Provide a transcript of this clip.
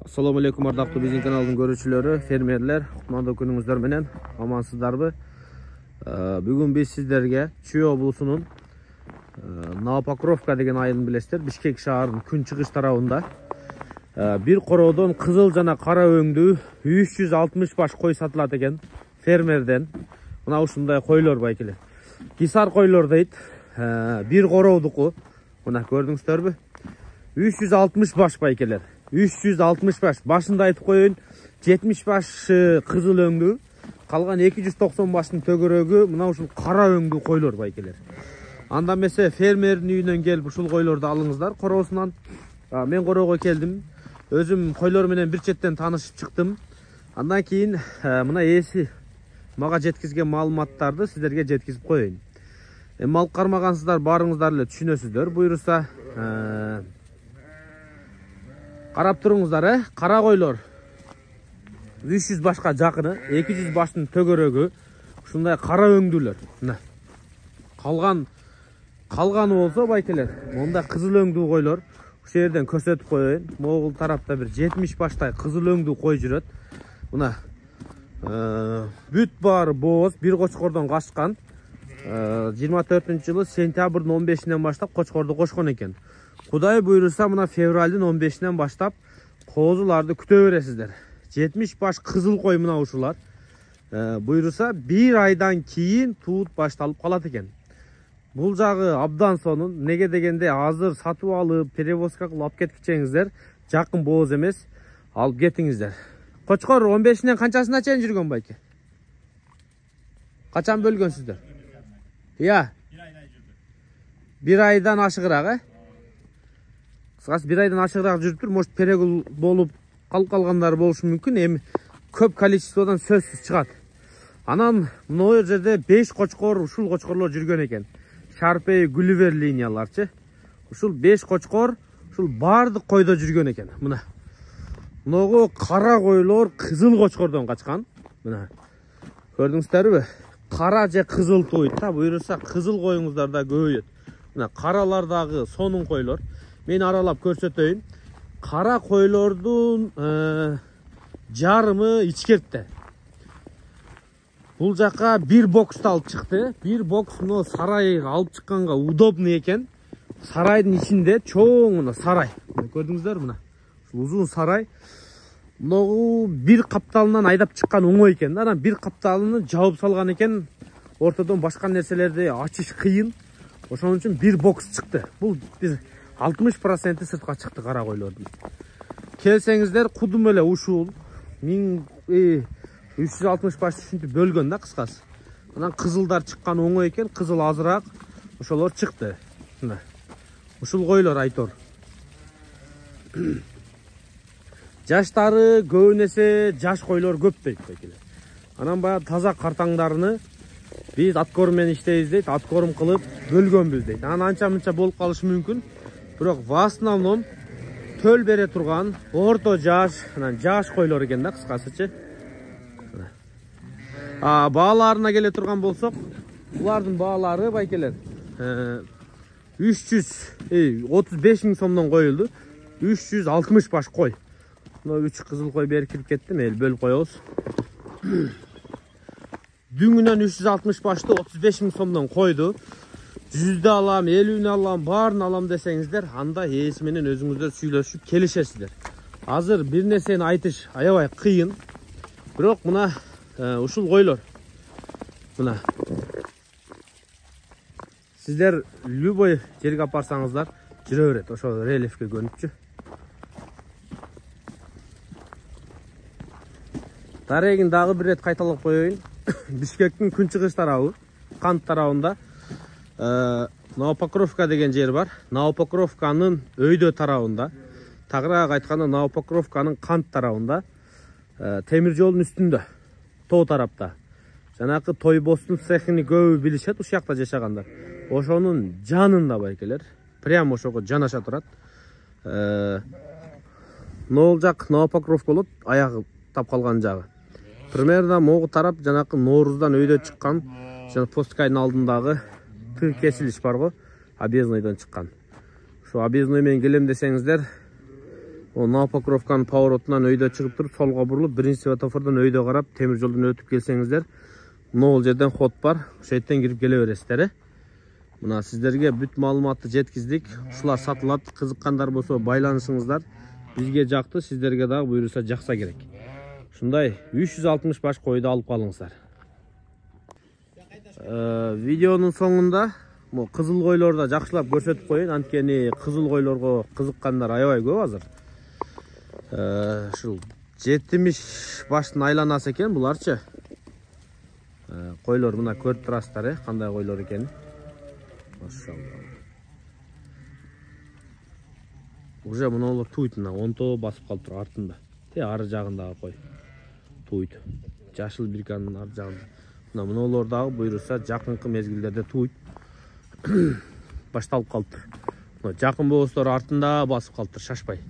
Assalamu alaikum ардактуу биздин каналдын көрүүчүлөрү, фермерлер, кутмандуу күнүңүздөр менен амансыздарбы? Бүгүн биз сиздерге Чүй облусунун Новопокровка деген айылын билесиздер, Бишкек шаарынын күнчыгыш тарабында бир короодон кызыл жана кара өңдүү 360 баш кой сатылат экен фермерден. Мына ушундай койлор байкелер. Кисар койлор дейт. Бир короодуку. Мына көрдүңүздөрбү? 360 баш байкелер. 360 баш. Башында айтып коеюн, 70 баш кызыл өңдүү, калган 290 баштын төгөрөгү мына ушул кара өңдүү койлор байкелер. Анда эмесе фермердин үйүнөн келип ушул койлорду алыңыздар короосунан. Мен короого келдим. Өзүм койлор менен бир четтен таанышып чыктым. Андан кийин мына ээси мага жеткизген маалыматтарды сиздерге жеткизип коеюн. Мал кармагансыздар, баарыңыздар эле түшүнөсүздөр. Буйруса карап туруңуздар, кара койлор 300 башка жакыны, 200 баштын төгөрөгү ушундай кара өңдүүлөр. Мына калганы болсо байкелер, монда кызыл өңдүү койлор. Ушул жерден көрсөтүп коеюн. Могул тарапта бир 70 баштай кызыл өңдүү кой жүрөт. Мына бүт баары бооз, бир кочкордон качкан. 24-жылы сентябрдын 15-нен баштап кочкорду кошкон экен. Кудай буйруса мына февралдын 15-нен баштап коозуларды күтө бересиздер. 70 баш кызыл кой мына ушулар. Буйруса бир айдан кийин туут башталып калат экен. Бул жагы абдан сонун. Неге дегенде азыр сатып алып, перевозка кылып алып кеткичеңиздер, жакын бооз эмес, алып кетиңиздер. Кочкор 15-нен канчасына чейин жүргөн байке? Качан бөлгөнсүздөр? Иә. Бир айдан ашыгыраак, Кыскасы бир айдан ашыгыраак жүрүптүр. Может перегул болуп калып калгандар болушу мүмкүн. Эми көп количестводон сөзсүз чыгат. Анан мына жерде 5 кочкор, ушул кочкорлор жүргөн экен. Шарпей, Гулливер линияларчы. Ушул 5 кочкор, ушул баардык койдо жүргөн экен. Мына. Мынагы кара койлор кызыл кочкордон качкан. Мына. Көрдүңүздөрбү? Кара же кызыл туйт да, буйруса кызыл коюңуздар да көбөйөт. Мына каралар дагы сонун койлор. Мен аралап көрсөтөйүн. Кара койлордун жарымы ичкертте. Бул жака бир боксту алып чыкты. Бир бокс мына сарайга алып чыкканга удобный экен. Сарайдын ичинде чоң мына сарай. Көрдүңүздөр мына. Узун сарай. Мынагу бир капталынан айдап чыккан оңой экен. Анан бир капталыны жаап салган экен. Ортодон башка нерселерди ачыш кыйын. Ошон үчүн бир бокс чыкты. Бул бир 60% сыртка чыкты кара койлордун. Келсеңиздер, кудум эле ушул 360 баш түшүнтүп бөлгөн да кыскасы. Анан кызылдар чыккан оңой экен, кызыл азыраак, ошолор чыкты. Мына. Ушул койлор айтор. Жаштары көбүнесе жаш койлор көп дейт бекелер. Анан баягы таза картаңдарыны биз аткорум менен иштейбиз дейт, аткорум кылып бөлгөнбүз дейт. Анан анча-мынча болуп калышы мүмкүн. Бирок в основном төл бере турган орто жаш, анан жаш койлор экен да кыскасычы. Бааларына келе турган болсок, булардын баалары байкелер 35 000 сомдон коюлду. 360 баш кой. Мына 3 кызыл кой бери кирип кетти, мейли бөлүп коебуз. Дүңүнөн 360 башты 35 000 сомдон койду. 100 алам, 50 алам, баарын алам десеңиздер, анда ээси менен өзүңүздөр сүйлөшүп келишесиздер. Азыр бир нерсени айтыш аябай кыйын. Бирок мына ушул койлор. Мына. Сиздер любой жерге апарсаңыздар, жүрө берет. Ошо рельефке көнүпчү. Дарегин дагы бир рет кайталап коеюн. Бишкектин күнчыгыш тарабы, Кант тарабында Новопокровка деген жер бар. Новопокровканын өйдө тарабында, тагыраак айтканда Новопокровканын Кант тарабында, темир жолдун үстүндө, тоо тарапта. Жанакы Тойбостун цехини көбү билишет, ушул жакта жашагандар. Ошонун жанында байкелер, прямо ошого жанаша турат. Могул жак Новопокровка болот, аягы тап калган жагы. Примерно могу тарап жанакы Нооруздан өйдө чыккан, жана Посткайдын алдындагы тыр кесилиш бар го, объездныйдан чыккан. Ошо объездной менен келем десеңиздер, Нал покровканын поворотунан өйдө чыгып туруп, солго бурулуп, биринчи светофордон өйдө карап, темир жолдон өтүп келсеңиздер, могул жерден ход бар, ошол жерден кирип келе бересиздер. Мына сиздерге бүт маалыматты жеткиздик. Ушулар сатылат, кызыккандар болсо байланышыңыздар. Бизге жакты, сиздерге дагы буйруса жакса керек. Ушундай 360 баш койду алып калыңыздар. Видеонун соңунда кызыл койлорду жакшылап көрсөтүп коеюн, анткени кызыл койлорго кызыккандар аябай көп азыр. Ушул 70 баштын айланасы экен буларчы. Койлор мына көрүп турасыздар, кандай койлор экенин. Машалла. Уже мыналар туйт, мына 10то басып калып тур артында. Ары жагындагы кой. Туйт. Жашыл бирканын ар жагында. Мыналар дагы буйруса жакынкы мезгилдерде туйт. Башталып калыптыр. Жакын болсолор артында басып калыптыр, шашпай.